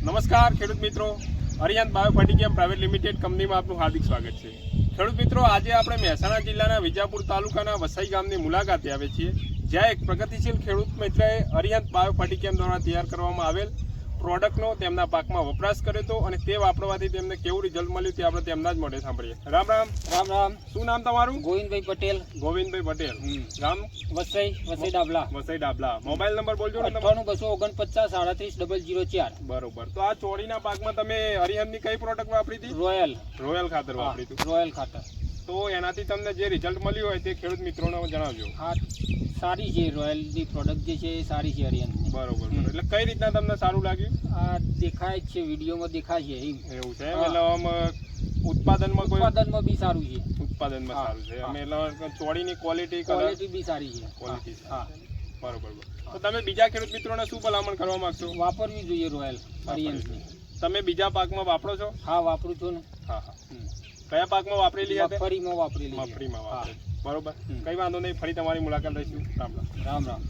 નમસ્કાર ખેડૂત મિત્રો, અરિહંત બાયોફર્ટિકેમ પ્રાઇવેટ લિમિટેડ કંપનીમાં આપનું હાર્દિક સ્વાગત છે. ખેડૂત મિત્રો, આજે આપણે મહેસાણા જિલ્લાના વિજાપુર તાલુકાના વસાઈ ગામની મુલાકાતે આવે છીએ, જ્યાં એક પ્રગતિશીલ ખેડૂત મિત્રએ અરિહંત બાયોફર્ટિકેમ દ્વારા તૈયાર કરવામાં આવેલ પ્રોડક્ટનો તેમના પાકમાં વપરાશ કર્યો હતો અને તે વાપરવાથી તેમને કેવું રિઝલ્ટ મળ્યું તે આપણે તેમના જ મોઢે સાંભળીએ. રામ રામ. રામ રામ. શું નામ તમારું? ગોવિંદભાઈ પટેલ. ગોવિંદભાઈ પટેલ. ગામ? વસઈ ડાબલા. વસાઈ ડાબલા. મોબાઈલ નંબર બોલજો ને. 98 249 37 004. બરોબર. તો આ ચોરીના પાકમાં તમે અરિહંતની કઈ પ્રોડક્ટ વાપરી હતી? રોયલ ખાતર વાપરી હતું. રોયલ ખાતર. તો એનાથી તમને જે રિઝલ્ટ મળ્યું હોય તે ખેડૂત મિત્રોને જણાવજો. હા, સારી છે. રોયલની પ્રોડક્ટ જે છે એ સારી છે અરિહંતની. બરોબર. એટલે કઈ રીતના તમને સારું લાગ્યું? આ દેખાય જ છે, વિડીયોમાં દેખાય છે એમ. એવું છે. એટલે આમ ઉત્પાદનમાં બી સારું છે. ઉત્પાદનમાં સારું છે. અમે એટલે ચોળીની ક્વોલિટી બી સારી છે. ક્વોલિટી. હા, બરોબર. તો તમે બીજા ખેડૂત મિત્રોને શું ભલામણ કરવા માંગશો? વાપરવી જોઈએ રોયલ અરિહંતની. તમે બીજા પાકમાં વાપરો છો? હા, વાપરું છું ને. હા. કયા પાકમાં વાપરેલી હતી? મગફળીમાં વાપરેલી. મગફળીમાં વાપરેલી. બરોબર. કઈ વાંધો નહીં, ફરી તમારી મુલાકાત લઈશું. રામ રામ. રામ રામ.